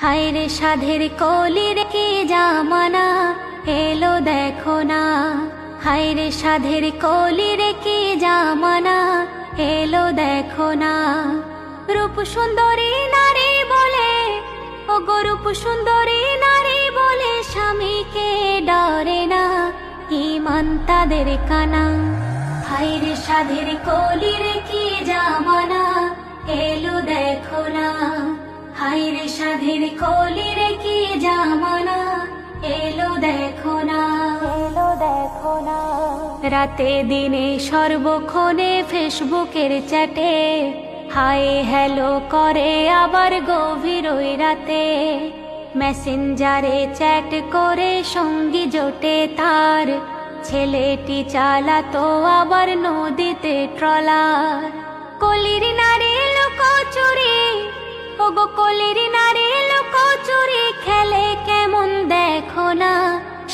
হায় রে সাধের কলির কি জামানা এলো দেখো না। হায় রে সাধের কলির কি জামানা এলো দেখো না। রূপ সুন্দরী নারী বলে, ও গো রূপ সুন্দরী নারী বলে স্বামীকে ডরে না, ঈমান তাদের কানা। হায় রে সাধের কলির কি জামানা এলো দেখো না। হায় রে সাধের কলির কি জামানা এলো দেখো না, এলো দেখো না। রাতে দিনে সর্বক্ষণে ফেসবুকের চ্যাটে হাই হ্যালো করে, আবার গভীর ওই রাতে মেসেঞ্জারে চ্যাট করে সঙ্গী জোটে তার। ছেলেটি চালাতো আবার নদীতে ট্রলার। কলির নারী লুকোচুরি, ও গো কলির নারী লুকোচুরি খেলে কেমন দেখো না,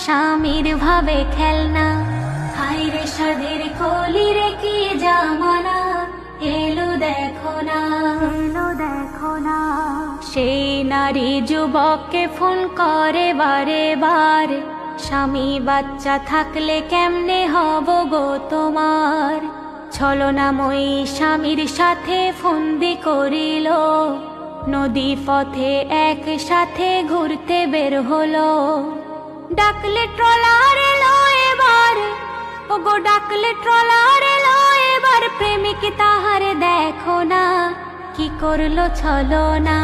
স্বামীর ভাবে খেলনা। হায় রে সাধের কলির কি জামানা এলো দেখো না, এলো দেখো না। সেই নারী যুবককে ফোন করে বারে বার, স্বামী বাচ্চা থাকলে কেমনে হব গো তোমার। ছলনাময়ী স্বামীর সাথে ফন্দি করিল, নদী পথে একসাথে ঘুরতে বের হলো। ডাকলে ট্রলার এলো এবার, ও গো ডাকলে ট্রলার এলো এবার। প্রেমিক তাহার দেখো না কি করলো ছলনা।